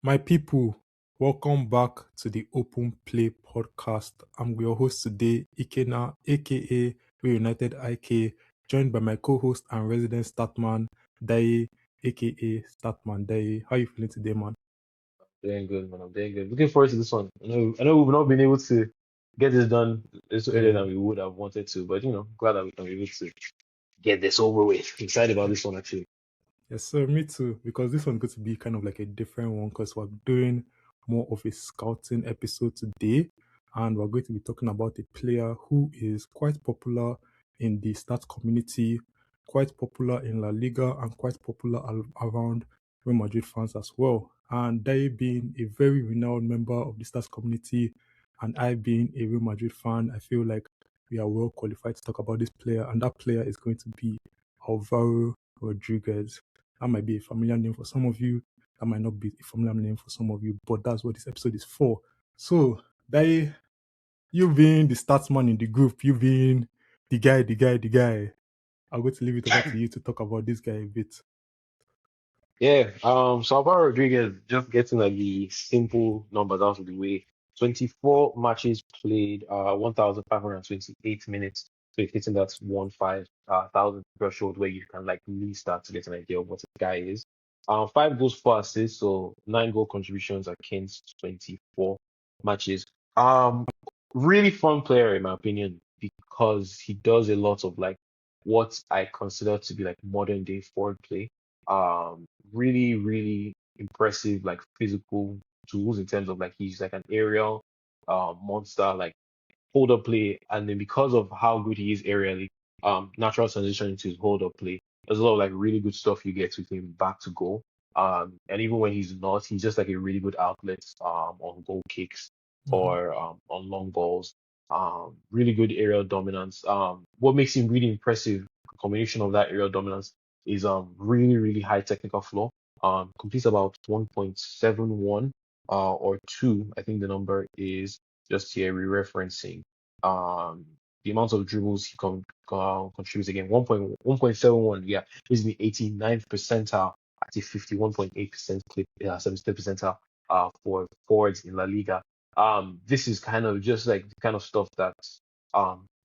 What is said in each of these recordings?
My people, welcome back to the Open Play podcast. I'm your host today, Ikena, aka Reunited IK, joined by my co-host and resident statman, Daye, aka Statman Daye. How you feeling today, man? Doing good, man. I'm doing good. Looking forward to this one. I know we've not been able to get this done this earlier Yeah, than we would have wanted to, but glad that we can be able to get this over with. Excited about this one actually. yes, sir. Me too. Because this one's going to be kind of like a different one because we're doing more of a scouting episode today, and we're going to be talking about a player who is quite popular in the stats community, quite popular in La Liga, and quite popular around Real Madrid fans as well. And they being a very renowned member of the stats community, and I being a Real Madrid fan, I feel like we are well qualified to talk about this player, and that player is going to be Alvaro Rodriguez. That might be a familiar name for some of you. That might not be a familiar name for some of you, but that's what this episode is for. So, Dai, you being the statsman in the group, you being the guy. I'm going to leave it over to you to talk about this guy a bit. Yeah. So Alvaro Rodriguez, just getting like the simple numbers out of the way. 24 matches played, 1,528 minutes. So it's hitting that 1,500 threshold where you can like really start to get an idea of what the guy is. 5 goals, 4 assists, so 9 goal contributions against 24 matches. Really fun player in my opinion because he does a lot of like what I consider to be like modern day forward play. Really, really impressive, like physical tools in terms of like he's like an aerial monster, like hold up play, and then because of how good he is aerially, natural transition into his hold up play. There's a lot of like really good stuff you get with him back to goal. And even when he's not, he's just like a really good outlet on goal kicks Mhm. or on long balls. Really good aerial dominance. What makes him really impressive, a combination of that aerial dominance is really, really high technical floor. Completes about 1.71 or 2, I think the number is just here re-referencing um the amount of dribbles he contributes again 1.71, yeah, is the 89th percentile at a 51.8% clip, 73rd percentile for forwards in La Liga. This is kind of just like the kind of stuff that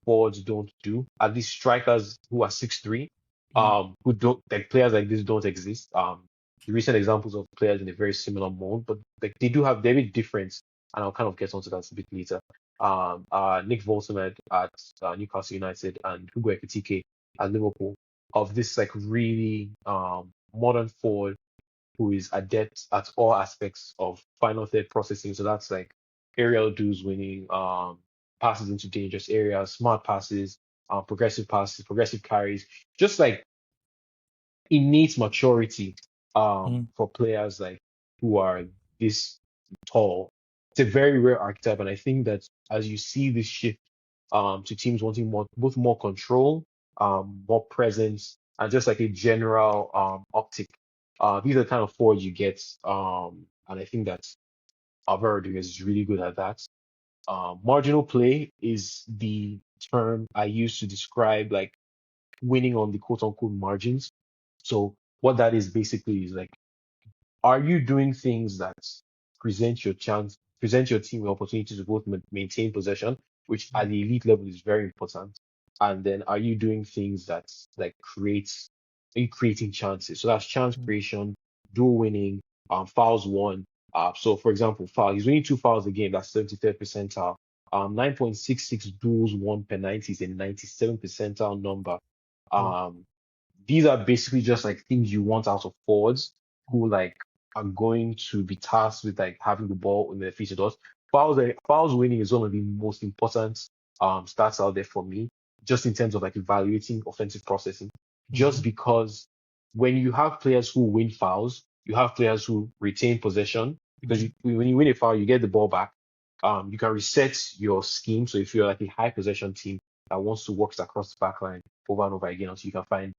forwards don't do, at least strikers who are 6'3", Mm. who don't, like players like this don't exist. The recent examples of players in a very similar mold, but like they do have very different, and I'll kind of get onto that a bit later. Nick Voltemed at Newcastle United and Hugo Ekitike at Liverpool, of this like really modern forward who is adept at all aspects of final third processing. So that's like aerial duels winning, passes into dangerous areas, smart passes, progressive carries, just like innate maturity Mm. for players like who are this tall. It's a very rare archetype, and I think that as you see this shift to teams wanting more control, more presence, and just like a general optic, these are the kind of forwards you get. And I think that Alvaro Rodriguez is really good at that. Marginal play is the term I use to describe like winning on the quote unquote margins. So what that is basically is like, are you doing things that present your team with opportunity to both maintain possession, which at the elite level is very important, and then are you doing things that like are you creating chances? So that's chance Mm. creation, duel winning, fouls won. So for example, he's winning 2 fouls a game. That's 73rd percentile. 9.66 duels won per 90 is a 97th percentile number. Wow. Um, these are basically just like things you want out of forwards who like are going to be tasked with like having the ball in their feet to us. Fouls winning is one of the most important stats out there for me, just in terms of like evaluating offensive processing. Mm-hmm. Just because when you have players who win fouls, you have players who retain possession because Mm-hmm. when you win a foul, you get the ball back. You can reset your scheme. So if you're like a high possession team that wants to work across the back line over and over again until you can find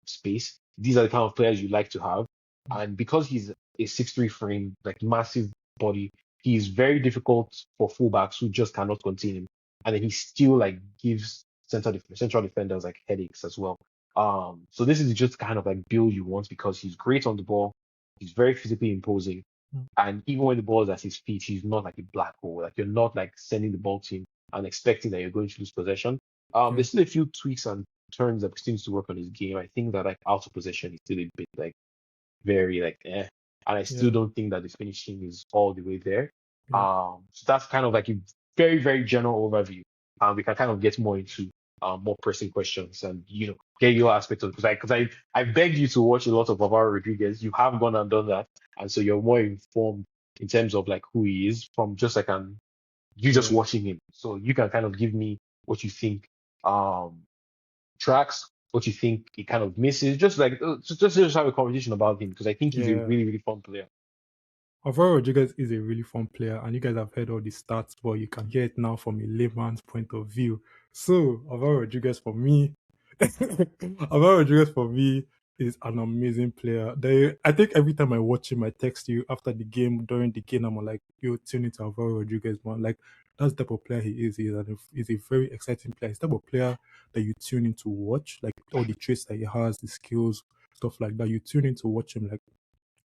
space. These are the kind of players you like to have. And because he's a 6'3" frame, like massive body, he is very difficult for fullbacks who just cannot contain him. And then he still like gives central defenders like headaches as well. So this is just kind of like build you want because he's great on the ball. He's very physically imposing. Mm. And even when the ball is at his feet, he's not like a black hole. Like you're not like sending the ball to him and expecting that you're going to lose possession. Yeah, There's still a few tweaks and turns that he needs to work on his game. I think that like out of possession is still a bit like very like eh. And I still yeah, don't think that the finishing is all the way there. yeah, So that's kind of like a very, very general overview. We can kind of get more into more pressing questions and get your aspect of because I begged you to watch a lot of Alvaro Rodriguez. You have gone and done that, and so you're more informed in terms of like who he is from just like you just yeah, watching him. So you can kind of give me what you think um tracks, what you think he kind of misses, just like just have a conversation about him because I think he's a yeah. really, really fun player. Alvaro Rodriguez is a really fun player, and you guys have heard all the stats, but you can hear it now from a layman's point of view. So, Alvaro Rodriguez for me, Alvaro Rodriguez for me is an amazing player. I think every time I watch him, I text you after the game, during the game, I'm like, yo, tune into Alvaro Rodriguez, man. Like, that's the type of player he is. He's a very exciting player. He's the type of player that you tune in to watch, like all the traits that he has, the skills, stuff like that. You tune in to watch him. Like,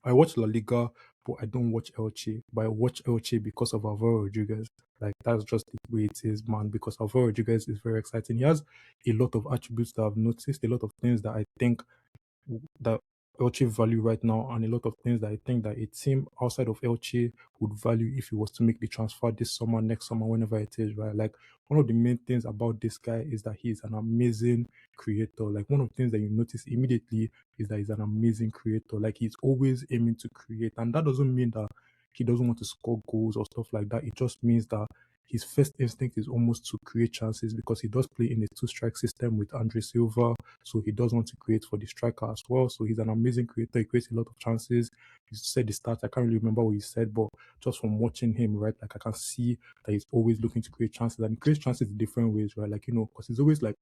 I watch La Liga, but I don't watch Elche. But I watch Elche because of Alvaro Rodriguez. Like that's just the way it is, man. Because Alvaro Rodriguez is very exciting. He has a lot of attributes that I've noticed, a lot of things that I think that Elche value right now, and a lot of things that I think that a team outside of Elche would value if he was to make the transfer this summer, next summer, whenever it is, right? Like one of the main things about this guy is that he's an amazing creator. Like one of the things that you notice immediately is that he's an amazing creator. Like he's always aiming to create, and that doesn't mean that he doesn't want to score goals or stuff like that. It just means that his first instinct is almost to create chances because he does play in a two-strike system with Andre Silva, so he does want to create for the striker as well. So he's an amazing creator. He creates a lot of chances. He said the stats. I can't really remember what he said, but just from watching him, right, like I can see that he's always looking to create chances, and he creates chances in different ways, right? Like because he's always like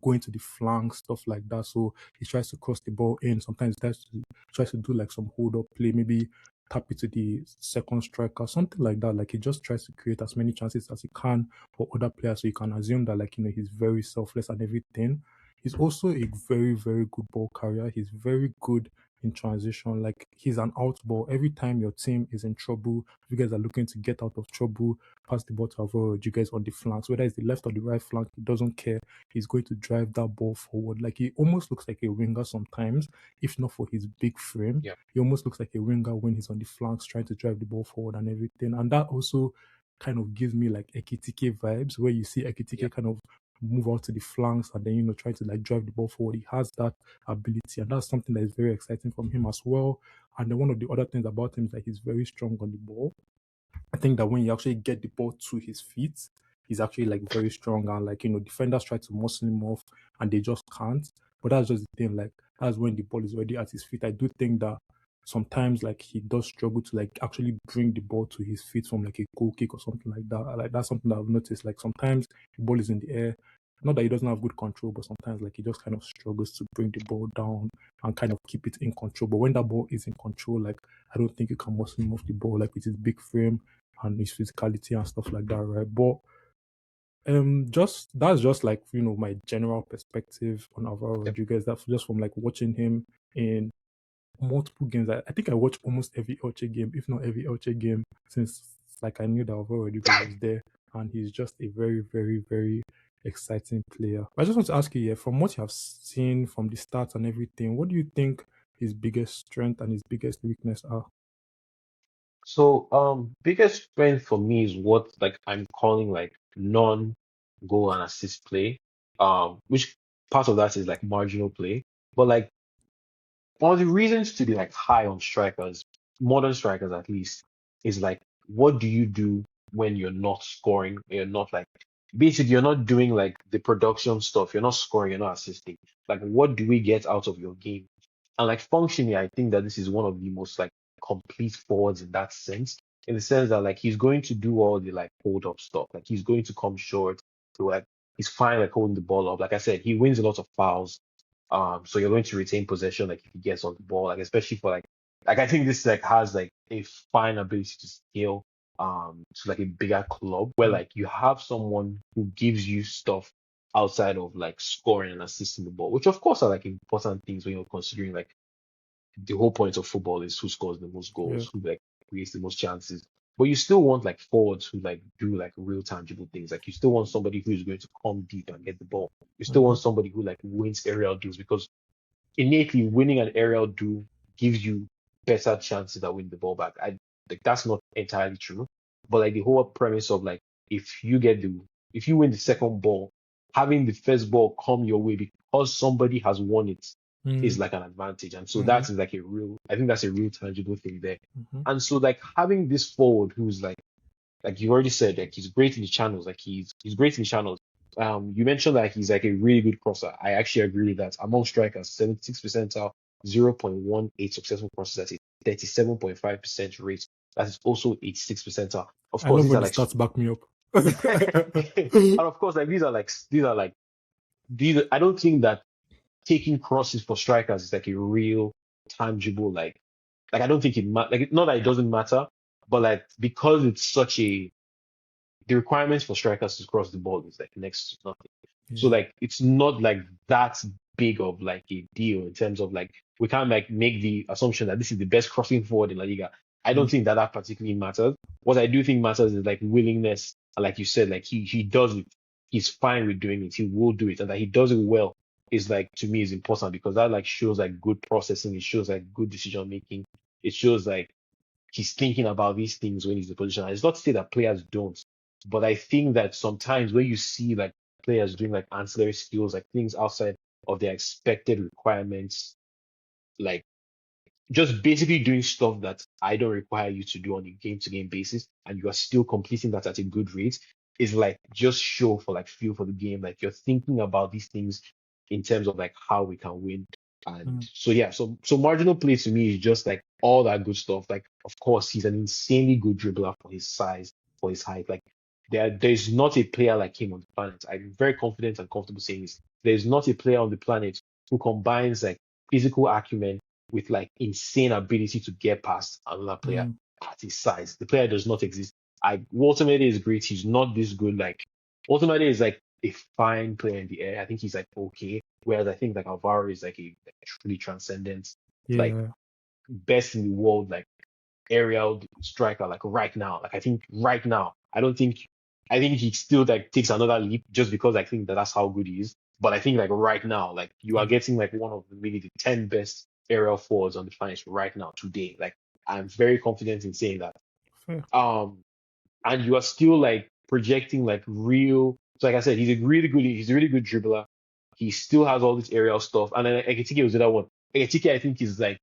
going to the flank, stuff like that. So he tries to cross the ball in. Sometimes tries to do like some hold up play, maybe tap it to the second striker, something like that. Like he just tries to create as many chances as he can for other players. So you can assume that like he's very selfless and everything. He's also a very, very good ball carrier. He's very good in transition. Like he's an out ball. Every time your team is in trouble, if you guys are looking to get out of trouble, pass the ball to avoid you guys on the flanks, whether it's the left or the right flank, he doesn't care. He's going to drive that ball forward. Like he almost looks like a winger sometimes, if not for his big frame. Yeah, He almost looks like a winger when he's on the flanks trying to drive the ball forward and everything. And that also kind of gives me like Ekitike vibes, where you see yeah, Ekitike kind of move out to the flanks and then try to like drive the ball forward. He has that ability, and that's something that is very exciting from him as well. And then one of the other things about him is that he's very strong on the ball. I think that when you actually get the ball to his feet, he's actually like very strong, and like defenders try to muscle him off and they just can't. But that's just the thing, like that's when the ball is already at his feet. I do think that sometimes like he does struggle to like actually bring the ball to his feet from like a goal kick or something like that. Like that's something that I've noticed. Like sometimes the ball is in the air. Not that he doesn't have good control, but sometimes like he just kind of struggles to bring the ball down and kind of keep it in control. But when that ball is in control, like I don't think you can muscle him off the ball like with his big frame and his physicality and stuff like that, right? But just that's just like my general perspective on Alvaro yeah. Rodriguez. That's just from like watching him in multiple games. I think I watch almost every Elche game, if not every Elche game, since like I knew that Alvaro Rodriguez was there, and he's just a very, very, very exciting player. I just want to ask you, yeah, from what you have seen from the stats and everything, what do you think his biggest strength and his biggest weakness are? So biggest strength for me is what like I'm calling like non-goal and assist play. Which part of that is like marginal play. But like one of the reasons to be like high on strikers, modern strikers at least, is like what do you do when you're not scoring? You're not like basically you're not doing like the production stuff, you're not scoring, you're not assisting. Like what do we get out of your game? And like functionally, I think that this is one of the most like complete forwards in that sense. In the sense that like he's going to do all the like hold up stuff. Like he's going to come short. So like he's fine like holding the ball up. Like I said, he wins a lot of fouls. So you're going to retain possession like if he gets on the ball, like especially for like I think this like has like a fine ability to scale to like a bigger club where Yeah, like you have someone who gives you stuff outside of like scoring and assisting the ball, which of course are like important things when you're considering like the whole point of football is who scores the most yeah, goals, who like creates the most chances. But you still want like forwards who like do like real tangible things. Like you still want somebody who is going to come deep and get the ball. You still Mm-hmm. want somebody who like wins aerial duels because innately winning an aerial duel gives you better chances that win the ball back. I like that's not entirely true, but like the whole premise of like if you win the second ball, having the first ball come your way because somebody has won it is like an advantage, and so Mm-hmm. that is like a real. I think that's a real tangible thing there. Mm-hmm. And so like having this forward who's like you already said, like he's great in the channels. Like he's great in the channels. You mentioned that he's like a really good crosser. I actually agree with that. Among strikers, 76 percentile, 0.18 successful crosses at a 37.5% rate. That is also 86 percentile. Of I course, love these when are the like, stats back me up. and of course, like these. I don't think that taking crosses for strikers is like a real tangible like I don't think like not that it doesn't matter, but like because it's such a the requirements for strikers to cross the ball is like next to nothing. So Yeah. like it's not like that big of like a deal in terms of like we can't like make the assumption that this is the best crossing forward in La Liga. I don't Mm. think that particularly matters. What I do think matters is like willingness, and like you said, like he does it. He's fine with doing it. He will do it, and that he does it well is like to me is important because that like shows like good processing. It shows like good decision making. It shows like he's thinking about these things when he's in the position. And it's not to say that players don't, but I think that sometimes when you see like players doing like ancillary skills, like things outside of their expected requirements, like just basically doing stuff that I don't require you to do on a game to game basis, and you are still completing that at a good rate, is like just show for like feel for the game. Like you're thinking about these things in terms of like how we can win. And Mm. so yeah, so marginal play to me is just like all that good stuff. Like of course he's an insanely good dribbler for his size, for his height. Like there's not a player like him on the planet. I'm very confident and comfortable saying this. There's not a player on the planet who combines like physical acumen with like insane ability to get past another player Mm. at his size. The player does not exist. Walter Mede is great. He's not this good. Like Walter Mede is like a fine player in the air. I think he's like okay. Whereas I think like Alvaro is like a truly transcendent, like Yeah. best in the world, like aerial striker. Like right now, like I think right now, I think he still like takes another leap just because I think that that's how good he is. But I think like right now, like you are Yeah. getting like one of the maybe the 10 best aerial forwards on the planet right now today. Like I'm very confident in saying that. Fair. Um, and you are still like projecting like real. So like I said, he's a really good dribbler. He still has all this aerial stuff. And then Ekitike was the other one. Ekitike, I think, is like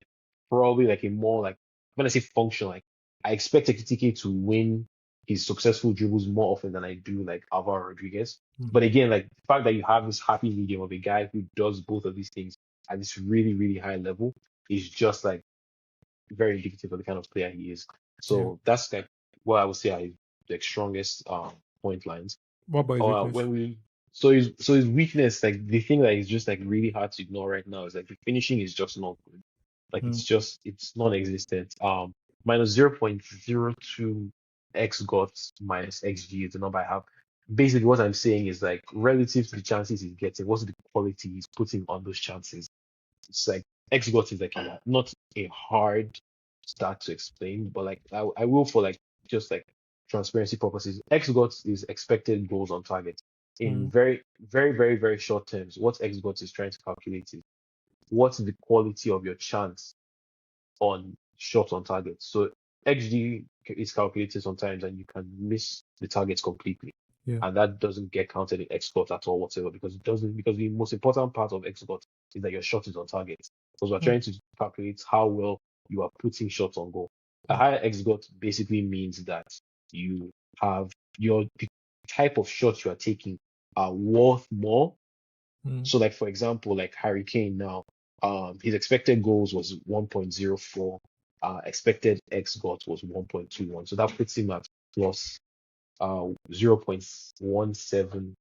probably like a more like when I say function, like I expect Ekitike to win his successful dribbles more often than I do like Alvaro Rodriguez. Mm. But again, like the fact that you have this happy medium of a guy who does both of these things at this really, really high level is just like very indicative of the kind of player he is. Yeah. So that's like what I would say are the strongest point lines. What about his weakness? When we so his weakness, like the thing that is just like really hard to ignore right now is like the finishing is just not good. Like Mm. it's non-existent. Minus 0.02 x got minus xg is the number I have. Basically, what I'm saying is like relative to the chances he's getting, what's the quality he's putting on those chances? It's like XGOT is like not a hard stat to explain, but like I will for like just like transparency purposes. XGOT is expected goals on target. In Mm. very, very, very, very short terms, what XGOT is trying to calculate is what's the quality of your chance on shots on target. So XG is calculated sometimes and you can miss the targets completely. Yeah. And that doesn't get counted in XGOT at all whatsoever because it doesn't because the most important part of XGOT is that your shot is on target. Because we're Mm. trying to calculate how well you are putting shots on goal. A Mm. higher XGOT basically means that you have the type of shots you are taking are worth more. Mm. So like for example, like Harry Kane now, his expected goals was 1.04, expected X got was 1.21. So that puts him at plus 0.17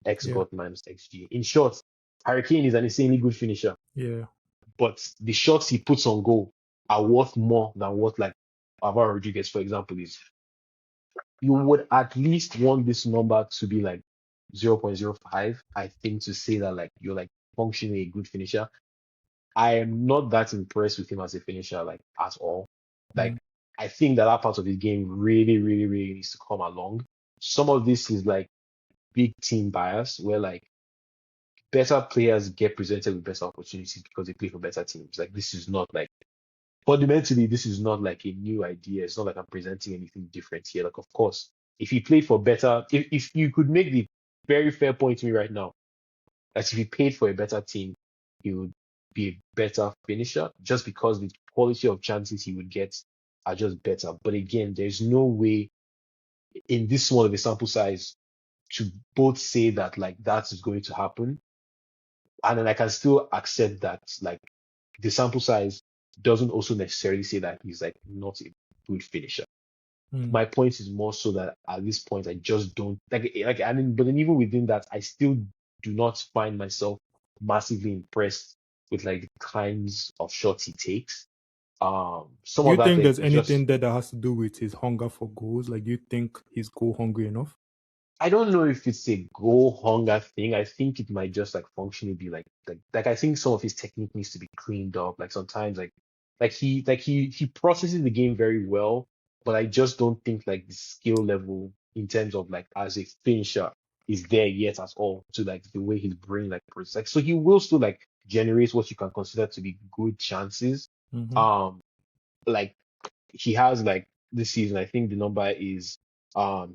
X Yeah. got minus XG. In short, Harry Kane is an insanely good finisher, Yeah. but the shots he puts on goal are worth more than what like Alvaro Rodriguez, for example, is. You would at least want this number to be like 0.05, I think, to say that like you're like functioning a good finisher. I am not that impressed with him as a finisher, like at all. Like Mm. I think that part of his game really, really, really needs to come along. Some of this is like big team bias, where like better players get presented with better opportunities because they play for better teams. Like this is not like fundamentally, this is not like a new idea. It's not like I'm presenting anything different here. Like, of course, if he played for better, if you could make the very fair point to me right now, that if he paid for a better team, he would be a better finisher just because the quality of chances he would get are just better. But again, there's no way in this small of a sample size to both say that like that is going to happen. And then I can still accept that like the sample size doesn't also necessarily say that he's like not a good finisher. Mm. My point is more so that at this point I just don't like I mean, but then even within that, I still do not find myself massively impressed with like the kinds of shots he takes. Some Do you of that think like there's is just anything there that has to do with his hunger for goals? Like, do you think he's goal hungry enough? I don't know if it's a goal hunger thing. I think it might just like functionally be like I think some of his technique needs to be cleaned up. Like sometimes he processes the game very well, but I just don't think like the skill level in terms of like as a finisher is there yet at all to like the way his brain like process. Like, so he will still like generate what you can consider to be good chances. Mm-hmm. Um, like he has like this season, I think the number is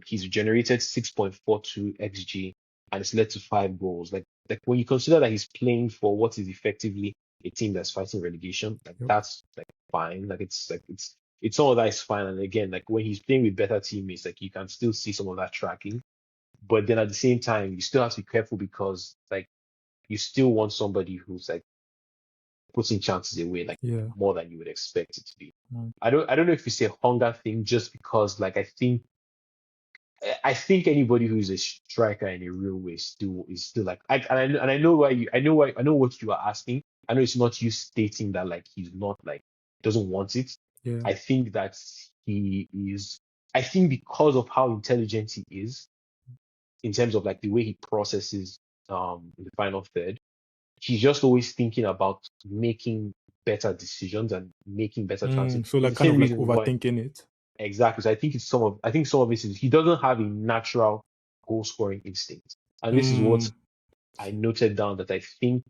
he's generated 6.42 XG and it's led to 5 goals. Like when you consider that he's playing for what is effectively a team that's fighting relegation, like Yep. that's like fine. It's all that is fine. And again, like when he's playing with better teammates, like you can still see some of that tracking. But then at the same time, you still have to be careful because like you still want somebody who's like putting chances away like Yeah. more than you would expect it to be. Mm. I don't know if it's a hunger thing just because like I think anybody who's a striker in a real way is still like I know what you are asking. I know it's not you stating that like he's not like doesn't want it. Yeah. I think that he is I think because of how intelligent he is in terms of like the way he processes in the final third, he's just always thinking about making better decisions and making better chances. So It's like the kind same of like reason why overthinking it. exactly. So I think some of this is he doesn't have a natural goal scoring instinct. And this is what Mm. I noted down that I think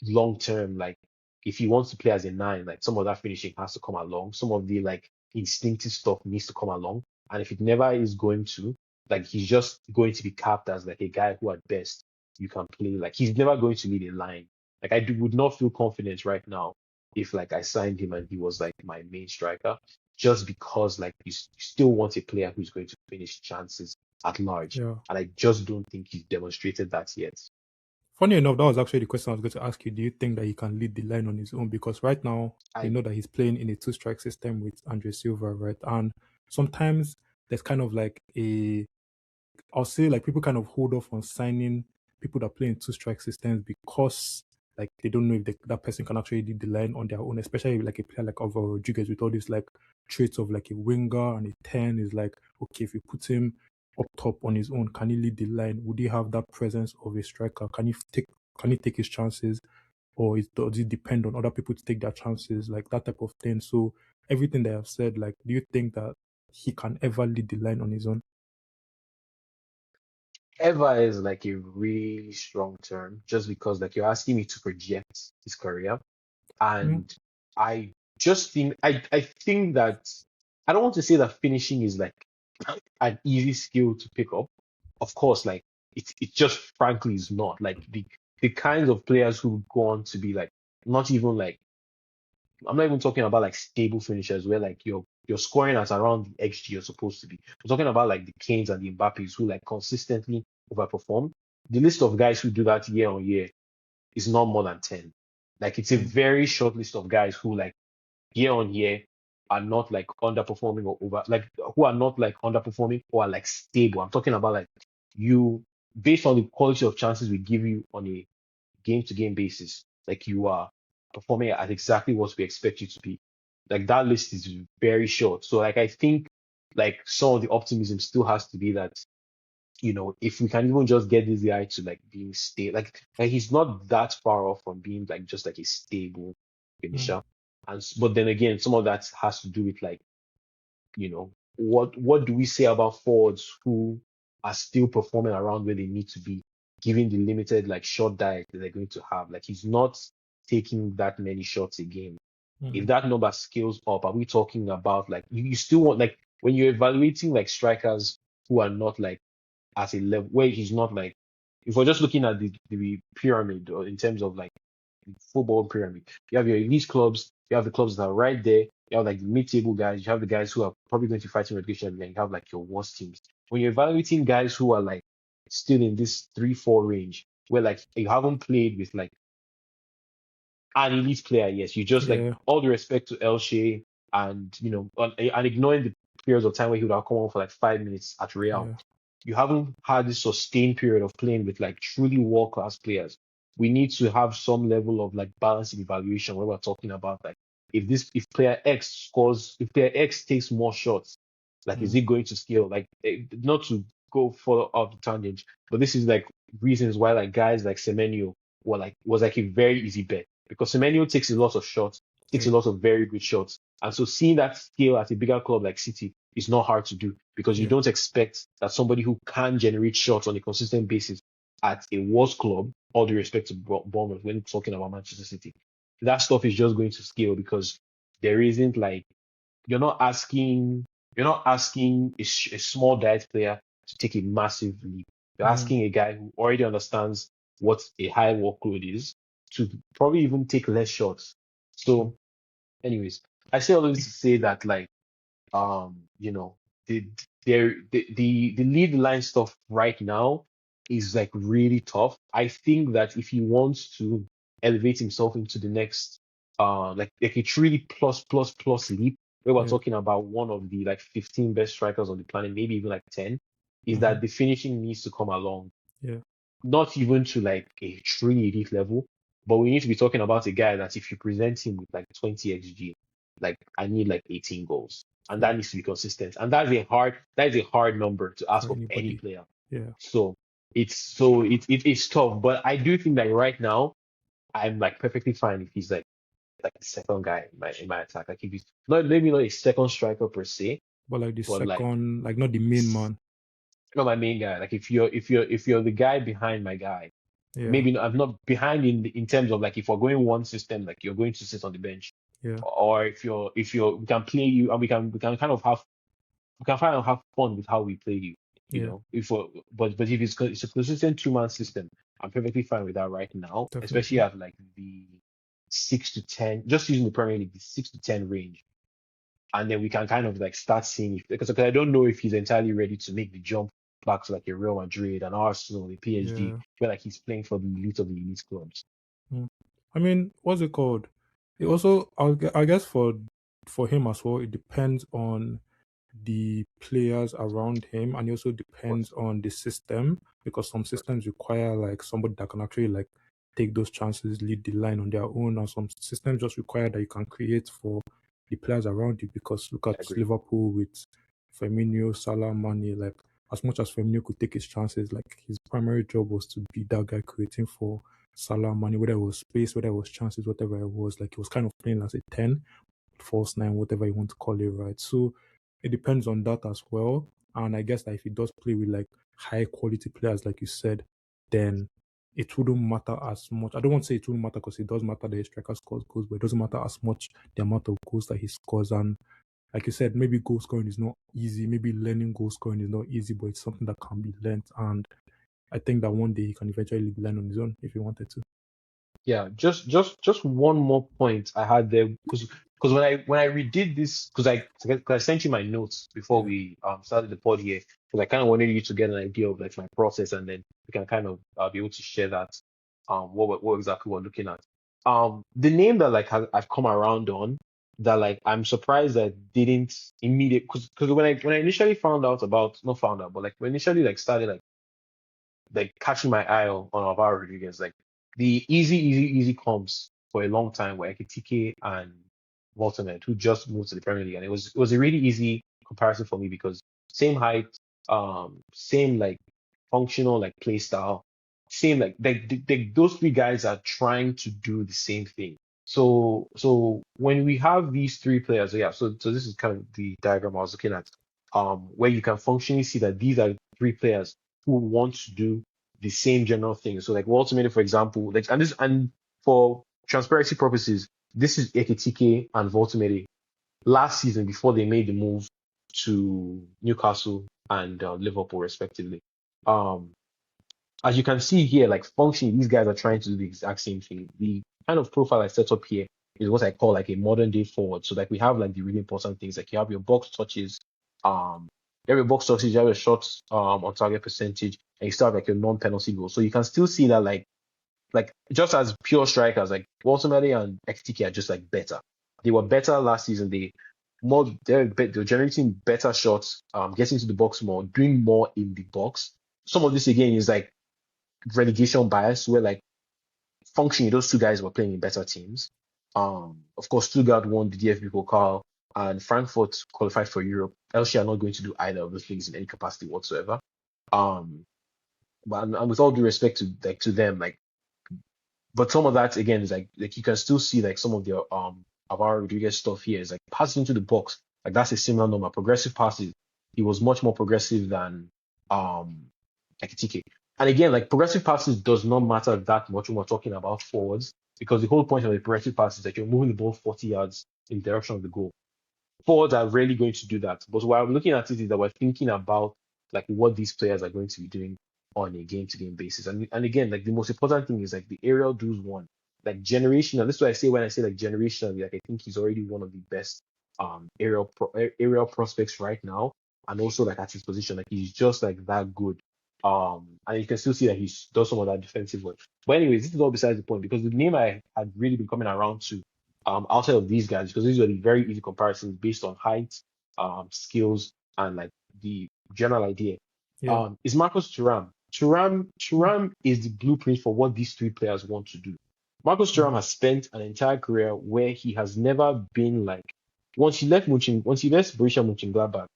long term, like if he wants to play as a nine, like some of that finishing has to come along. Some of the like instinctive stuff needs to come along. And if it never is going to, like he's just going to be capped as like a guy who at best you can play. Like he's never going to lead a line. Like would not feel confident right now if like I signed him and he was like my main striker, just because like you still want a player who's going to finish chances at large. Yeah. And I just don't think he's demonstrated that yet. Funny enough, that was actually the question I was going to ask you. Do you think that he can lead the line on his own? Because right now, we I know that he's playing in a two-strike system with Andre Silva, right? And sometimes there's kind of like I'll say like people kind of hold off on signing people that play in two-strike systems because like they don't know if that person can actually lead the line on their own, especially like a player like Alvaro Rodríguez with all these like traits of like a winger and a 10 is like, okay, if you put him up top on his own, can he lead the line? Would he have that presence of a striker? Can he take his chances? Or does it depend on other people to take their chances? Like that type of thing. So everything that I've said, like, do you think that he can ever lead the line on his own? ever is like a really strong term, just because like you're asking me to project his career, Mm, and I just think I think that I don't want to say that finishing is like an easy skill to pick up. Of course, like it just frankly is not like the kinds of players who go on to be like not even like I'm not even talking about like stable finishers where like you're scoring at around the XG you're supposed to be. I'm talking about like the Kanes and the Mbappes who like consistently overperform. The list of guys who do that year on year is not more than 10. Like it's a mm, very short list of guys who like year on year are not like underperforming or over like who are not like underperforming or are like stable. I'm talking about like you based on the quality of chances we give you on a game to game basis, like you are performing at exactly what we expect you to be. Like that list is very short. So like I think like some of the optimism still has to be that, if we can even just get this guy to like being stable, like he's not that far off from being like just like a stable mm, finisher. But then again, some of that has to do with like what do we say about forwards who are still performing around where they need to be, given the limited like shot diet that they're going to have? Like he's not taking that many shots a game. If Mm-hmm. that number scales up, are we talking about like you still want like when you're evaluating like strikers who are not like at a level where he's not like if we're just looking at the pyramid or in terms of like football pyramid, you have your elite clubs, you have the clubs that are right there, you have like the mid-table guys, you have the guys who are probably going to fight in relegation, and then you have like your worst teams. When you're evaluating guys who are like still in this 3-4 range, where like you haven't played with like an elite player, yes. You just like Yeah, all the respect to El Shea and and ignoring the periods of time where he would have come on for like 5 minutes at Real. yeah, You haven't had this sustained period of playing with like truly world class players. We need to have some level of like balanced evaluation where we're talking about like if player X scores, if player X takes more shots, like is mm, it going to scale? Like not to go further off the tangent, but this is like reasons why like guys like Semenyo were like was like a very easy bet because Semenyo takes a lot of shots, takes a yeah, lot of very good shots. And so seeing that scale at a bigger club like City is not hard to do because you yeah, don't expect that somebody who can generate shots on a consistent basis at a worse club, all due respect to Bournemouth when talking about Manchester City, that stuff is just going to scale because there isn't like you're not asking a small diet player to take a massive leap. You're mm, asking a guy who already understands what a high workload is to probably even take less shots. mm, So, anyways, I say all this to say that like you know, the the lead line stuff right now is like really tough. I think that if he wants to elevate himself into the next like a truly plus leap, where we're yeah, talking about one of the like 15 best strikers on the planet, maybe even like 10, is mm-hmm. that the finishing needs to come along Yeah, not even to like a truly elite level, but we need to be talking about a guy that if you present him with like 20 xg, like I need like 18 goals, and yeah, that needs to be consistent. And that is a hard number to ask for of any anybody. player. Yeah, So it's tough, but I do think that right now I'm like perfectly fine if he's like the second guy in my attack. Like if he's not maybe not a second striker per se, but like the but like second, like not the main man. not my main guy. Like if you're the guy behind my guy. Yeah, Maybe I'm not behind in terms of like if we're going one system, like you're going to sit on the bench, yeah, or if you're we can play you and we can kind of have fun with how we play you. yeah, If we're, but if it's a consistent 2-man system, I'm perfectly fine with that right now, especially definitely. at like the 6 to 10, just using the Premier League, the 6 to 10 range, and then we can kind of like start seeing if because I don't know if he's entirely ready to make the jump back to like a Real Madrid and Arsenal, the PSG, Yeah. where like he's playing for the elite of the elite clubs. Mm. I mean, what's it called? It also, I guess for him as well, it depends on the players around him, and it also Of course, depends on the system because some of course. systems require like somebody that can actually like take those chances, lead the line on their own, and some systems just require that you can create for the players around you. Because look I at agree. Liverpool with Firmino, Salah, Mane. Like as much as Firmino could take his chances, like his primary job was to be that guy creating for Salah, Mane, whether it was space, whether it was chances, whatever it was. Like he was kind of playing as a 10, false nine, whatever you want to call it, right? So it depends on that as well. And I guess that if he does play with like high quality players, like you said, then it wouldn't matter as much. I don't want to say it wouldn't matter because it does matter that his striker scores goals, but it doesn't matter as much the amount of goals that he scores. And like you said, maybe goal scoring is not easy. Maybe learning goal scoring is not easy, but it's something that can be learned. And I think that one day he can eventually learn on his own if he wanted to. Yeah, just one more point I had there because when I redid this because I sent you my notes before Yeah. we started the pod here because I kind of wanted you to get an idea of like my process and then we can kind of be able to share that what exactly we're looking at. The name that like I've come around on that like I'm surprised that didn't immediate because when I initially found out about not found out but like when I initially like started like catching my eye on Alvaro Rodriguez. Like the easy comps for a long time were Ekitike and Voltamed, who just moved to the Premier League, and it was a really easy comparison for me because same height, same like functional like play style, same like those three guys are trying to do the same thing. So when we have these three players, yeah, so this is kind of the diagram I was looking at, where you can functionally see that these are three players who want to do the same general thing. So like Walter Mitty, for example, like and for transparency purposes, this is Ekitike and Volta last season before they made the move to Newcastle and Liverpool respectively. Um, as you can see here, like functionally, these guys are trying to do the exact same thing. The kind of profile I set up here is what I call like a modern day forward. So like we have like the really important things, like you have your box touches, you have your box touches, you have your shots on target percentage, and you still have like your non-penalty goals. So you can still see that like just as pure strikers, like Walter and XTK are just like better. They were better last season. They're generating better shots, getting to the box more, doing more in the box. Some of this again is like relegation bias where like functionally those two guys were playing in better teams. Of course, Stuttgart won the DFB Pokal and Frankfurt qualified for Europe. Else, you are not going to do either of those things in any capacity whatsoever. Um, but and with all due respect to them, like, but some of that again is like you can still see like some of the Alvaro Rodríguez stuff here is like passing into the box. Like that's a similar number. Progressive passes. He was much more progressive than um Ekitike. And again, like progressive passes does not matter that much when we're talking about forwards, because the whole point of the progressive pass is that you're moving the ball 40 yards in the direction of the goal. Forwards are rarely going to do that. But what I'm looking at it is that we're thinking about like what these players are going to be doing on a game-to-game basis. And again, like the most important thing is like the aerial duels one. Like generational. This is what I say when I say like generationally, like I think he's already one of the best aerial prospects right now. And also like at his position, like he's just like that good. And you can still see that he does some of that defensive work. But anyways, this is all besides the point because the name I had really been coming around to outside of these guys, because these are the very easy comparisons based on height, skills, and like the general idea. Yeah. Is Marcus Thuram. Thuram is the blueprint for what these three players want to do. Marcus Mm. Thuram has spent an entire career where he has never been like once he left Borussia Mönchengladbach,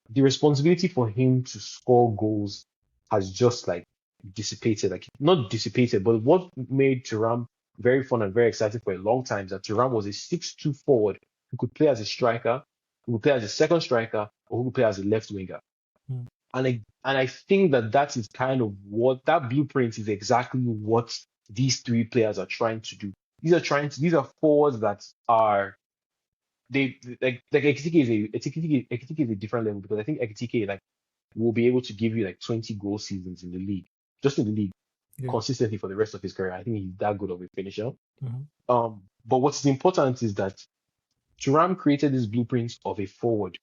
the responsibility for him to score goals has just like dissipated, like not dissipated, but what made Thuram very fun and very exciting for a long time is that Thuram was a 6'2" forward who could play as a striker, who could play as a second striker, or who could play as a left winger. Mm. And I think that is kind of what that blueprint is exactly what these three players are trying to do. These are forwards that are they like Ekitike is a different level because I think Ekitike like will be able to give you like 20 goal seasons in the league, just in the league, Yeah. consistently for the rest of his career. I think he's that good of a finisher. Mhm. But what's important is that Thuram created this blueprint of a forward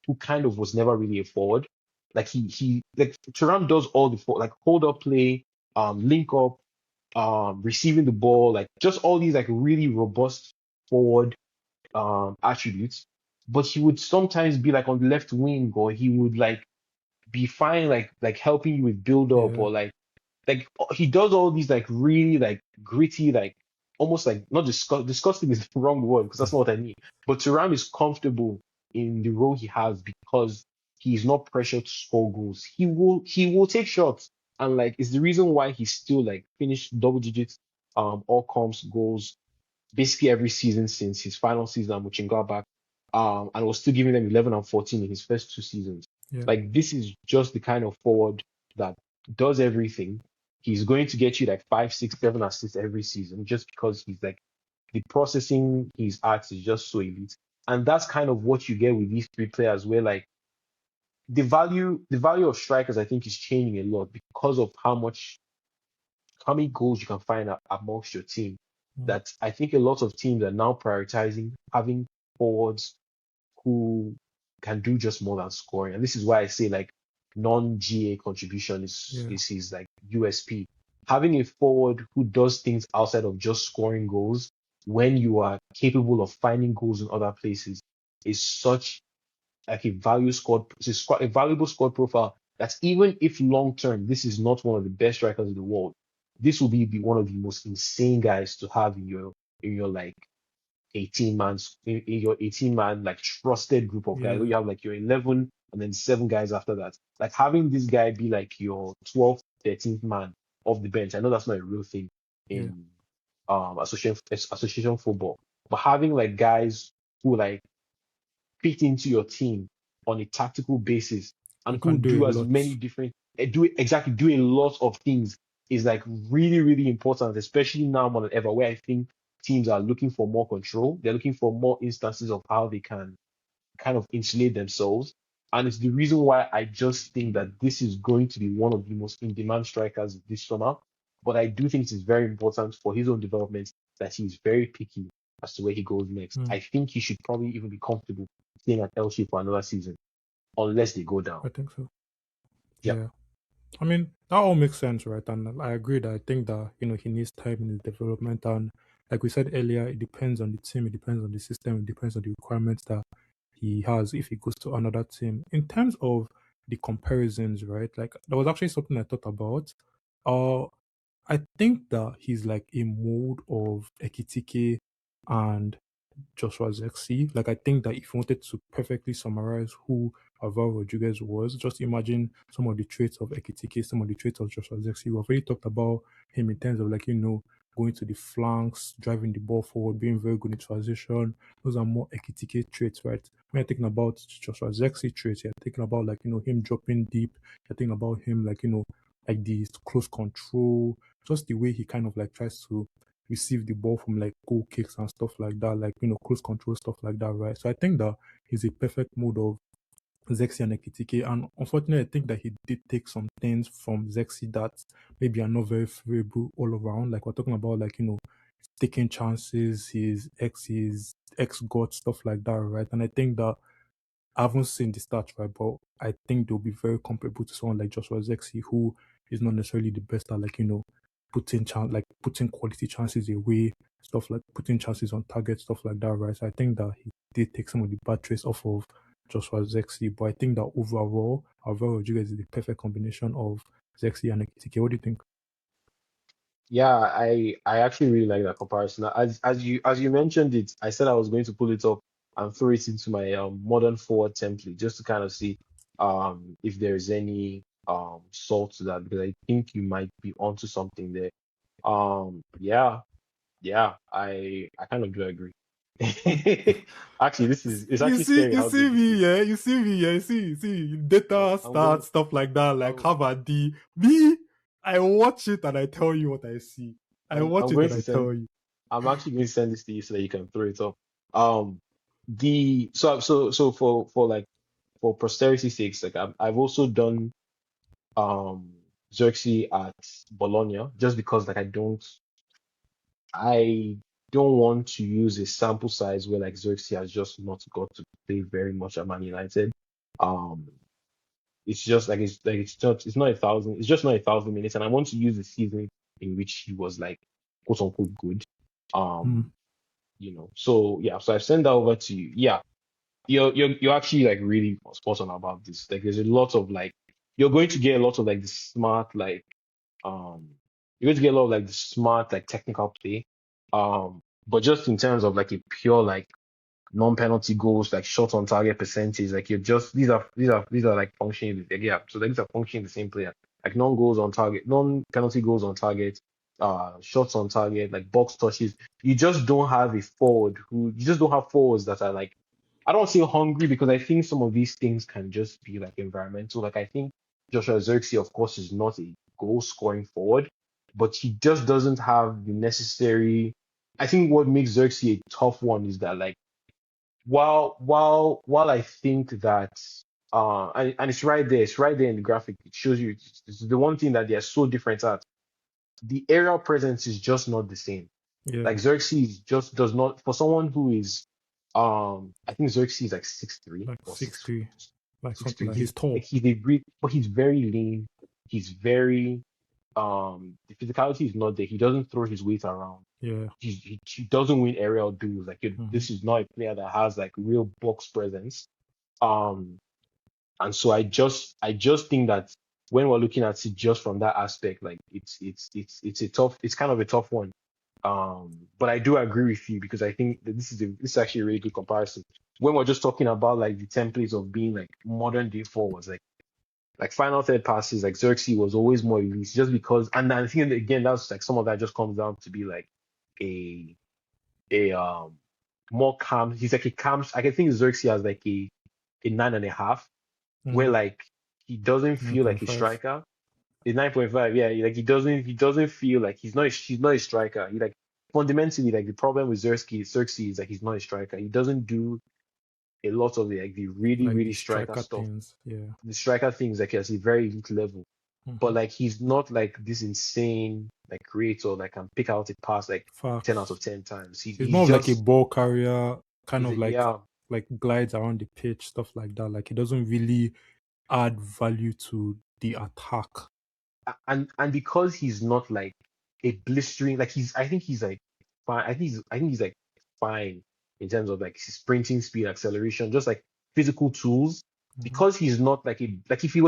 who kind of was never really a forward. Like he like Thuram does all the like hold up play, link up, receiving the ball, like just all these like really robust forward attributes. But he would sometimes be like on the left wing, or he would like be fine like helping you with build up, Yeah. or like he does all these like really like gritty, like almost like not disgusting is the wrong word because that's not what I mean. But Thuram is comfortable in the role he has because he's not pressured to score goals. He will take shots, and like it's the reason why he's still like finished double digits all comps goals basically every season since his final season at Mönchengladbach, and was still giving them 11 and 14 in his first two seasons. Yeah. Like this is just the kind of forward that does everything. He's going to get you like 5, 6, 7 assists every season just because he's like the processing his acts is just so elite. And that's kind of what you get with these three players, where like the value of strikers I think is changing a lot because of how many goals you can find amongst your team. Mm. That I think a lot of teams are now prioritizing having forwards who can do just more than scoring. And this is why I say like non-GA contribution Yeah. is his like USP. Having a forward who does things outside of just scoring goals when you are capable of finding goals in other places is such like it's quite a valuable squad profile that even if long term this is not one of the best strikers in the world, this will be one of the most insane guys to have in your like 18 man in your 18 man like trusted group of guys. Yeah. Where you have like your 11 and then 7 guys after that. Like having this guy be like your 12th, 13th man off the bench. I know that's not a real thing Yeah. in association football. But having like guys who like fit into your team on a tactical basis You and can who do a do as lot. many different do a lot of things is like really, really important, especially now more than ever, where I think teams are looking for more control. They're looking for more instances of how they can kind of insulate themselves. And it's the reason why I just think that this is going to be one of the most in-demand strikers this summer. But I do think it is very important for his own development that he's very picky as to where he goes next. Mm, I think he should probably even be comfortable staying at LC for another season, unless they go down. I think so. Yeah. Yeah. I mean, that all makes sense, right? And I agree that I think that, he needs time in his development. And like we said earlier, it depends on the team, it depends on the system, it depends on the requirements that he has if he goes to another team. In terms of the comparisons, right? Like, there was actually something I thought about. Uh, I think that he's like a mold of Ekitike and Joshua Zexi. Like, I think that if you wanted to perfectly summarize who Alvaro Rodriguez was, just imagine some of the traits of Ekitike, some of the traits of Joshua Zexi. We've already talked about him in terms of, like, going to the flanks, driving the ball forward, being very good in transition. Those are more Ekitike traits, right? When you're thinking about Joshua Zexi traits, you're thinking about, like, him dropping deep. You're thinking about him, like, like the close control, just the way he kind of like tries to receive the ball from like goal kicks and stuff like that, like close control stuff like that, right? So I think that he's a perfect mode of Zexi and Ekitike. And unfortunately, I think that he did take some things from Zexi that maybe are not very favorable all around. Like, we're talking about, like, taking chances, his ex got stuff like that, right? And I think that I haven't seen the stats, right? But I think they'll be very comparable to someone like Joshua Zexi, who is not necessarily the best at, like, putting quality chances away, stuff like putting chances on target, stuff like that, right? So I think that he did take some of the bad traits off of Joshua Zexi, but I think that overall, Alvaro Rodriguez is the perfect combination of Zexi and Ekitike. What do you think? Yeah, I actually really like that comparison. As you mentioned it, I said I was going to pull it up and throw it into my modern forward template just to kind of see if there's any salt to that, because I think you might be onto something there. Yeah, yeah, I kind of do agree. Actually, it's You actually see, scary you how see good this me, is. yeah. You see me, yeah. You see data I'm gonna stats, stuff like that. Like, I'm how about the me? I watch it and I tell you what I see. I watch I'm it going and to I send tell you. I'm actually going to send this to you so that you can throw it up. Um, so for like for posterity's sakes, like I've also done um Xerxes at Bologna just because like I don't want to use a sample size where like Xerxes has just not got to play very much at Man United. Um, it's just like it's not 1,000. It's just not 1,000 minutes, and I want to use the season in which he was like quote unquote good. Hmm. Um, so yeah, so I've sent that over to you. Yeah, you're actually like really spot on about this. Like there's a lot of like you're going to get a lot of like the smart like um you're going to get a lot of like the smart like technical play. But just in terms of like a pure like non-penalty goals, like shot on target percentage, like you're just these are like functioning like, yeah, so these are functioning the same player. Like non-goals on target, non-penalty goals on target, shots on target, like box touches. You just don't have forwards that are like I don't say hungry because I think some of these things can just be like environmental. Like I think Joshua Xerxes, of course, is not a goal scoring forward, but he just doesn't have the necessary. I think what makes Xerxes a tough one is that like while I think that and it's right there in the graphic, it shows you it's the one thing that they're so different at. The aerial presence is just not the same. Yeah, Like Xerxes just does not for someone who is I think Xerxes is like 6'3" like or 6'3", like six something three. like he's tall. He's a great but he's very lean. He's very the physicality is not there. He doesn't throw his weight around. Yeah. He doesn't win aerial duels. Like Hmm. this is not a player that has like real box presence. Um, and so I just think that when we're looking at it just from that aspect, like it's kind of a tough one. But I do agree with you because I think that this is actually a really good comparison. When we're just talking about like the templates of being like modern day forwards, like final third passes, like Xerxes was always more elite just because, and I think again that's like some of that just comes down to be like a more calm. He's like a calm. I can think Xerxes has like a 9.5, where Mm, like he doesn't feel like a 9.5. striker. He's 9.5, yeah. Like he doesn't feel like he's not a striker. He like fundamentally like the problem with Xerxes is like he's not a striker. He doesn't do a lot of the really Like really the striker striker stuff. things. Yeah. The striker things like at a very elite level. But Mm-hmm. like he's not like this insane like creator that can pick out a pass like 10 out Facts. of 10 times. He's He's more of like a just ball carrier, kind he's of a, yeah. like glides around the pitch, stuff like that. Like he doesn't really add value to the attack. And because he's not like a blistering like he's I think he's like fine. I think he's like fine in terms of like his sprinting speed, acceleration, just like physical tools. Mm-hmm. Because he's not like a like if he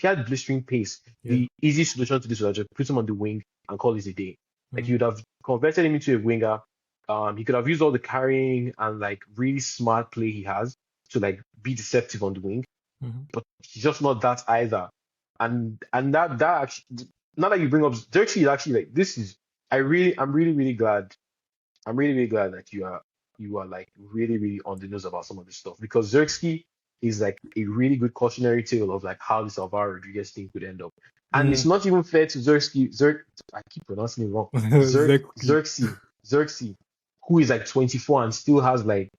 had blistering pace, Yeah. the easy solution to this was just put him on the wing and call it a day. Like Mm, you'd have converted him into a winger. He could have used all the carrying and like really smart play he has to like be deceptive on the wing, mm-hmm. but he's just not that either. And that actually, now that you bring up Xerxes, is actually like this is I'm really really glad that you are like really really on the nose about some of this stuff, because Xerxes is like a really good cautionary tale of like how this Alvaro Rodriguez thing could end up. And it's Mm. not even fair to I keep pronouncing it wrong. Exactly. Xerxes, who is like 24 and still has like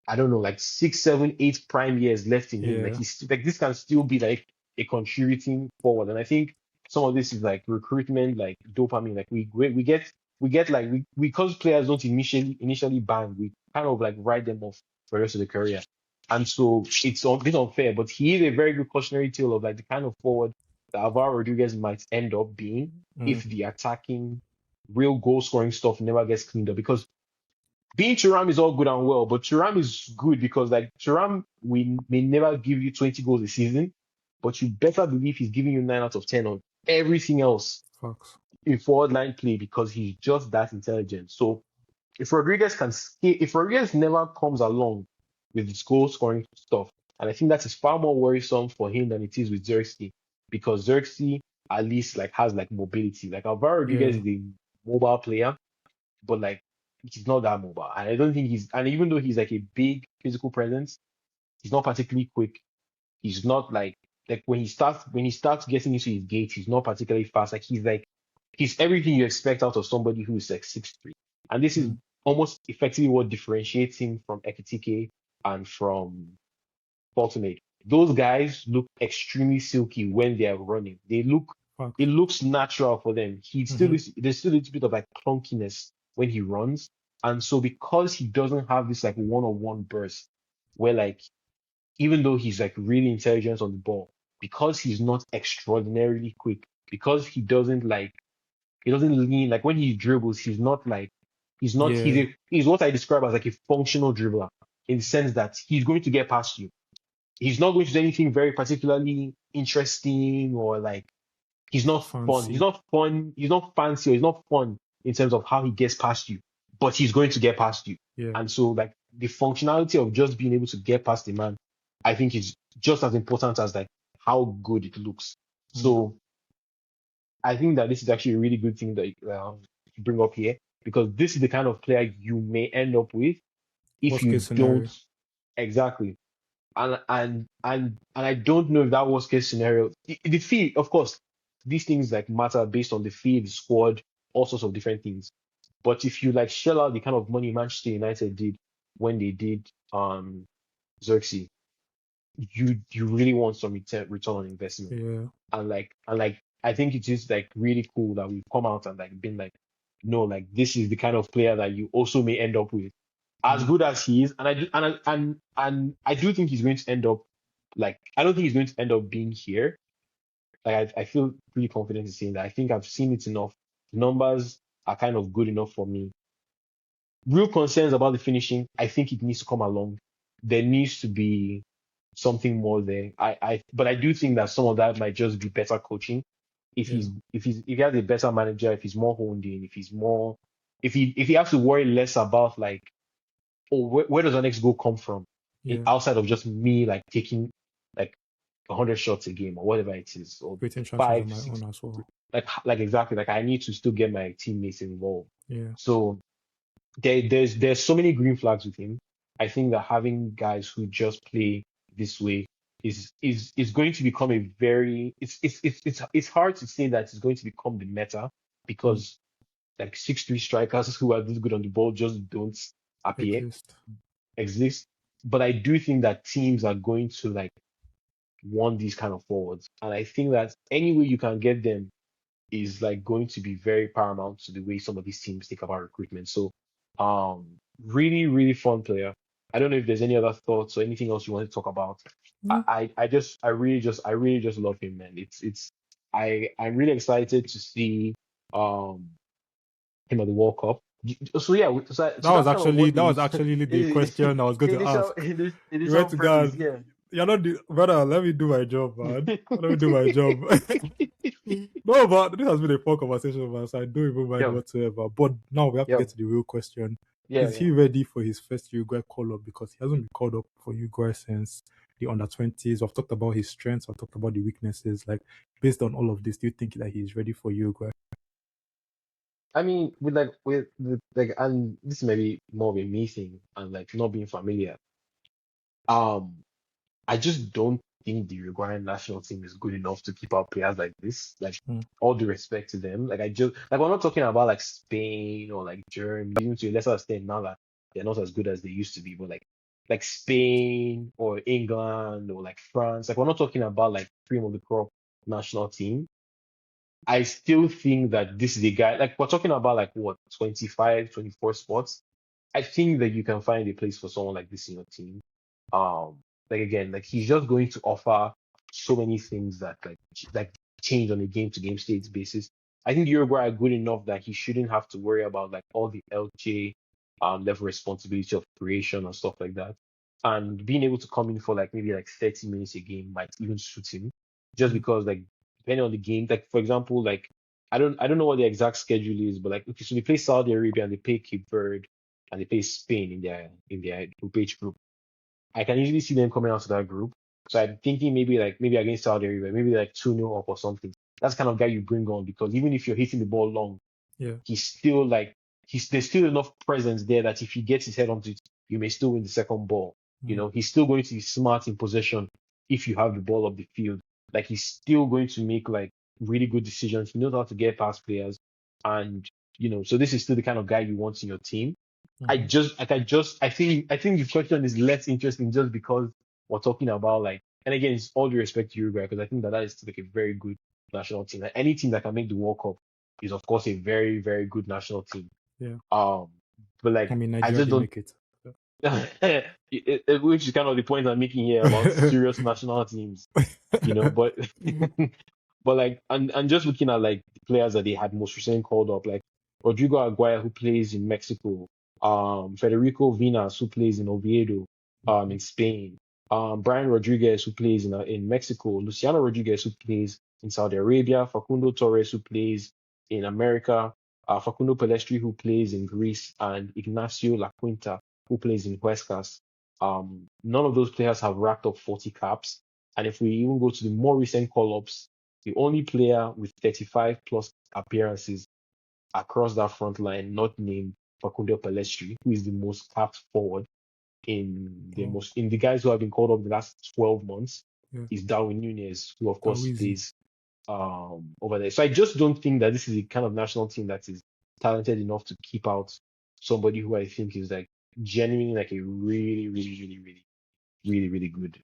I don't know, like 6, 7, 8 prime years left in him. Like Yeah. he's like this can still be like a contributing forward. And I think some of this is like recruitment, like dopamine. Like we get like we because players don't initially bang, we kind of like write them off for the rest of the career. And so it's a bit unfair, but he is a very good cautionary tale of like the kind of forward that Alvaro Rodriguez might end up being Mm. if the attacking real goal scoring stuff never gets cleaned up. Because being Thuram is all good and well, but Thuram is good because like Thuram we may never give you 20 goals a season, but you better believe he's giving you 9 out of 10 on everything else Facts. in forward line play because he's just that intelligent. So if Rodriguez never comes along with his goal scoring stuff, and I think that is far more worrisome for him than it is with Xerxes, because Xerxes at least like has like mobility. Like Alvaro Rodriguez Yeah. is a mobile player, but like he's not that mobile. And I don't think and even though he's like a big physical presence, he's not particularly quick. He's not like when he starts getting into his gait, he's not particularly fast. He's everything you expect out of somebody who is like 6'3". And this is Mm. almost effectively what differentiates him from Ekitike and from Fortunate. Those guys look extremely silky when they are running. It Facts. looks natural for them. Mm-hmm. There's still a little bit of like clunkiness when he runs. And so because he doesn't have this like one-on-one burst where like even though he's like really intelligent on the ball, because he's not extraordinarily quick, because he doesn't lean like when he dribbles, he's not like Yeah. he's what I describe as like a functional dribbler in the sense that he's going to get past you. He's not going to do anything very particularly interesting or like he's not fun. He's Fancy. not fun. He's not fancy or he's not fun in terms of how he gets past you, but he's going to get past you. Yeah. And so like the functionality of just being able to get past the man, I think is just as important as like how good it looks. Mm. So I think that this is actually a really good thing that you bring up here, because this is the kind of player you may end up with if Worst case you don't scenario. exactly. And I don't know if that worst case scenario. The fee, of course, these things like matter based on the fee, the squad, all sorts of different things. But if you like shell out the kind of money Manchester United did when they did Xerxes, you really want some return on investment. Yeah. And I think it is like really cool that we've come out and like been like, no, like this is the kind of player that you also may end up with, as Mm. good as he is. And I do think he's going to end up like I don't think he's going to end up being here. Like I feel pretty confident in saying that. I think I've seen it enough. The numbers are kind of good enough for me. Real concerns about the finishing, I think it needs to come along. There needs to be something more there. But I do think that some of that might just be better coaching. Yeah. If he has a better manager, if he's more honed in, if he has to worry less about like, oh, where does the next goal come from? Yeah. Outside of just me like taking like 100 shots a game or whatever it is, or Creating chances on five, my six, own as well. like exactly, like I need to still get my teammates involved. Yeah. So there's so many green flags with him. I think that having guys who just play this way is going to become a very it's hard to say that it's going to become the meta Mm. because like 6'3" strikers who are this good on the ball just don't appear Exist. exist. But I do think that teams are going to like want these kind of forwards. And I think that any way you can get them is like going to be very paramount to the way some of these teams think about recruitment. So really, really fun player. I don't know if there's any other thoughts or anything else you want to talk about. No. I really just love him, man. I'm really excited to see um him at the World Cup. So yeah, so that's kind of what That was the actually the question I was going to ask. You went initial to God. premise, yeah. You're not the brother. Let me do my job, man. Let me do my job. No, but this has been a fun conversation, man. So I don't even mind Yeah, whatsoever. But now we have to yeah, get to the real question: yeah, is yeah. he ready for his first Uruguay call up? Because he hasn't been called up for Uruguay since the under 20s. We've talked about his strengths. We've talked about the weaknesses. Like based on all of this, do you think that he's ready for Uruguay? I mean, and this may be more of a me thing and like not being familiar. Um, I just don't think the Uruguayan national team is good enough to keep out players like this. Like, Mm, all due respect to them, like I just like we're not talking about like Spain or like Germany, even to a lesser extent now that they're not as good as they used to be, but like Spain or England or like France. Like we're not talking about like cream of the crop national team. I still think that this is a guy, like we're talking about like what, 25, 24 spots. I think that you can find a place for someone like this in your team. Um, like again, like he's just going to offer so many things that like change on a game to game stage basis. I think Uruguay are good enough that he shouldn't have to worry about like all the LJ level responsibility of creation and stuff like that. And being able to come in for like maybe like 30 minutes a game might even suit him. Just mm, because like depending on the game, like for example, like I don't know what the exact schedule is, but like okay, so they play Saudi Arabia and they play Cape Verde and they play Spain in their group H group. I can easily see them coming out to that group. So I'm thinking maybe against Saudi Arabia, maybe like 2-0 up or something. That's the kind of guy you bring on because even if you're hitting the ball long, yeah. he's still like there's still enough presence there that if he gets his head onto it, you may still win the second ball. You Mm, know, he's still going to be smart in possession if you have the ball up the field. Like he's still going to make like really good decisions. He knows how to get past players. And so this is still the kind of guy you want in your team. mhm. I think the question is less interesting just because we're talking about like, and again, it's all due respect to Uruguay because I think that is still like a very good national team. Like any team that can make the World Cup is of course a very, very good national team. Yeah. Um, but I like mean, I Nigeria just didn't don't, make it. which is kind of the point I'm making here about serious national teams, but but like and just looking at like the players that they had most recently called up, like Rodrigo Aguirre who plays in Mexico, Federico Vinas who plays in Oviedo, in Spain, Brian Rodriguez who plays in Mexico, Luciano Rodriguez who plays in Saudi Arabia, Facundo Torres who plays in America, Facundo Pelestri who plays in Greece, and Ignacio La Quinta who plays in Huescas. None of those players have racked up 40 caps. And if we even go to the more recent call-ups, the only player with 35 plus appearances across that front line, not named Facundo Pelestri, who is the most capped forward Oh, in the guys who have been called up the last 12 months, yeah. is Darwin Nunez, who of That course easy. plays over there. So I just don't think that this is the kind of national team that is talented enough to keep out somebody who I think is like genuinely like a really, really, really, really, really, really good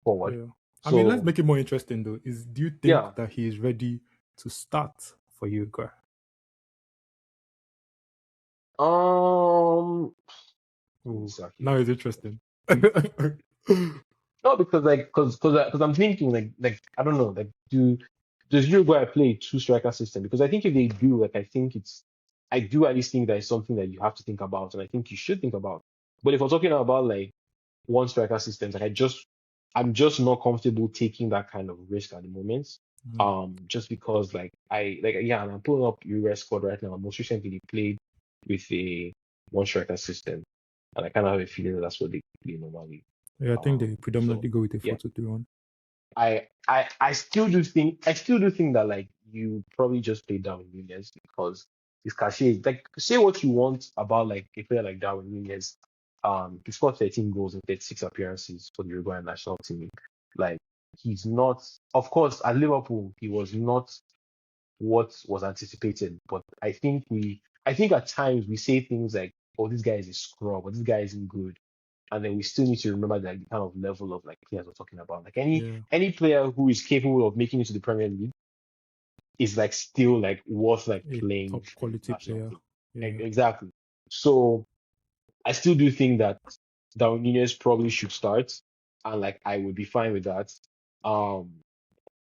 forward. Yeah. I mean, let's So make it more interesting though. Do you yeah, think that he is ready to start for Uruguay? um, let me Oh, see, okay. now it's interesting. No, because like, because I'm thinking like I don't know, like does Uruguay play two striker system? Because I think if they do, like I do at least think that it's something that you have to think about, and I think you should think about. But if we're talking about like one striker system, like I'm just not comfortable taking that kind of risk at the moment. Mm, Just because yeah, and I'm pulling up US squad right now. Most recently they played with a one striker system, and I kind of have a feeling that that's what they play normally. yeah, I think they So predominantly go with a yeah, 4-2-3-1. I still do think that like you probably just play Darwin Nunez because his cachet. Like say what you want about like a player like Darwin Nunez. He scored 13 goals in 36 appearances for the Uruguayan national team. Like he's not, of course, at Liverpool he was not what was anticipated. But I think at times we say things like, "Oh, this guy is a scrub," or "This guy isn't good," and then we still need to remember that the kind of level of like players we're talking about. Like Yeah, any player who is capable of making it to the Premier League is like still like worth like a playing top for the quality national player. team. Yeah, Exactly. So I still do think that Darwin Nunez probably should start, and like I would be fine with that. Um,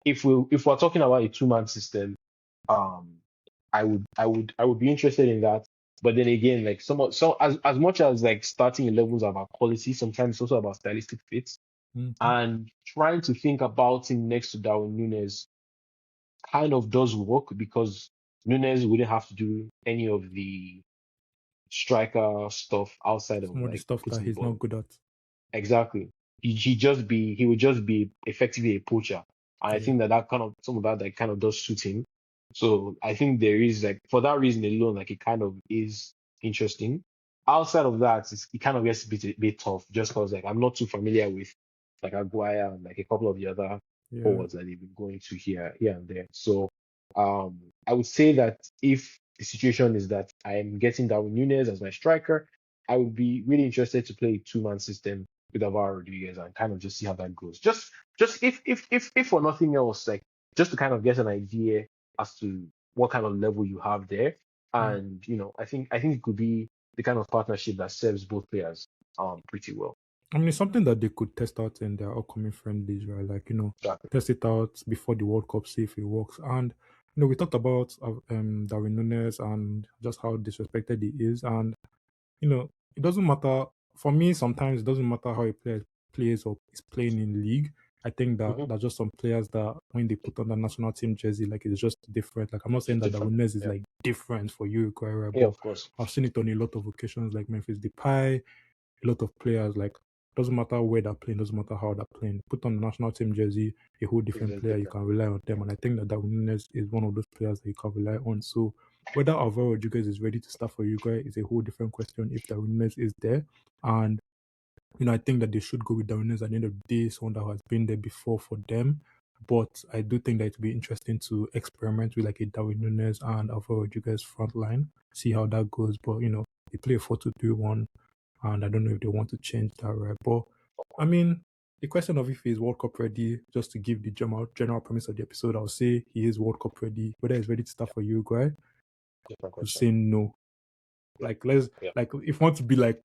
if we're talking about a two-man system, um, I would be interested in that. But then again, like so as much as like starting 11s are about quality, sometimes it's also about stylistic fits. hmm, And trying to think about him next to Darwin Nunes kind of does work because Nunes wouldn't have to do any of the striker stuff outside of some of the like stuff that putting the he's ball. not good at. Exactly. He would just be effectively a poacher. And I Yeah, think that kind of some of that kind of does suit him. So I think there is like for that reason alone, like it kind of is interesting. Outside of that, it kind of gets a bit tough just because like I'm not too familiar with like Aguaya and like a couple of the other yeah. forwards that they've been going to here and there. So I would say that if the situation is that I am getting Darwin Nunes as my striker, I would be really interested to play a two-man system with Alvaro Rodríguez and kind of just see how that goes. Just if for nothing else, like just to kind of get an idea as to what kind of level you have there. Mm. And I think it could be the kind of partnership that serves both players pretty well. I mean, it's something that they could test out in their upcoming friendlies, right? Like, Exactly. test it out before the World Cup, see if it works. And, we talked about Darwin Nunes and just how disrespected he is. And, it doesn't matter. For me, sometimes it doesn't matter how a player plays or is playing in league. I think that Hmm. there's just some players that when they put on the national team jersey, like it's just different. Like I'm not It's saying that different. Darwin Nunes is Yeah. like different for Uruguay, right? Yeah, But of course. I've seen it on a lot of occasions, like Memphis Depay, a lot of players. Like doesn't matter where they're playing, doesn't matter how they're playing. Put on the national team jersey, a whole It's different just player. You different. can rely on them, and I think that Darwin Nunes is one of those players that you can rely on. So whether Alvaro Rodriguez is ready to start for Uruguay is a whole different question. If Darwin Nunes is there, and I think that they should go with Darwin Nunes at the end of the day, someone that has been there before for them. But I do think that it would be interesting to experiment with like a Darwin Nunes and Alvaro Rodriguez front line, see how that goes. But they play a 4-2-3-1, and I don't know if they want to change that, right? But I mean, the question of if he's World Cup ready, just to give the general premise of the episode, I'll say he is World Cup ready. Whether he's ready to start for Uruguay, Different we'll question. say no. Yeah. Like let's Yeah. like if we want to be like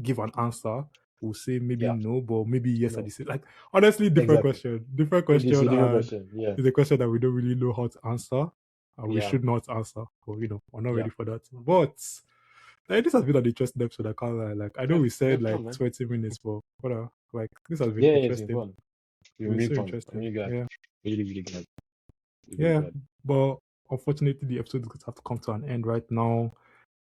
give an answer, we'll say maybe Yeah. no, but maybe yes at No. the same. Like honestly, different Exactly. question, different It's question, a different and question. Yeah. it's a question that we don't really know how to answer, and we Yeah. should not answer. But we're not Yeah. ready for that. But this has been an interesting episode. I can't lie. Like I know Yeah. we It's been said fun, like man. 20 minutes, but whatever. Like this has been Yeah, it's been interesting. fun. It's It's been been really so fun. I'm interesting. really glad. Yeah, Really, really glad. Really yeah. glad. But unfortunately, the episode is going to have to come to an end right now.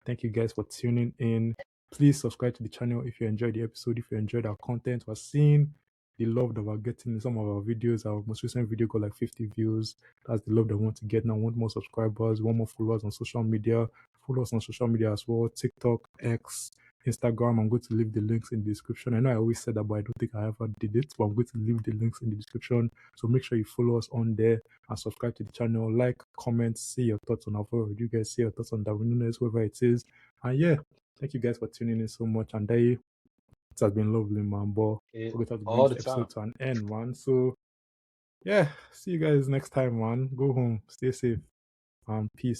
Thank you guys for tuning in. Please subscribe to the channel if you enjoyed the episode, if you enjoyed our content. We're seeing the love that we're getting in some of our videos. Our most recent video got like 50 views. That's the love that we want to get now. We want more subscribers, we want more followers on social media. Follow us on social media as well, TikTok, X, Instagram. I'm going to leave the links in the description. I know I always said that, but I don't think I ever did it. But I'm going to leave the links in the description. So make sure you follow us on there and subscribe to the channel. Like, comment, say your thoughts on Alvaro. You guys say your thoughts on Darwin Nunes, whoever it is. And yeah, thank you guys for tuning in so much. And it has been lovely, man. But we're going to have to bring All the this time. episode to an end, man. So yeah, see you guys next time, man. Go home, stay safe, and peace.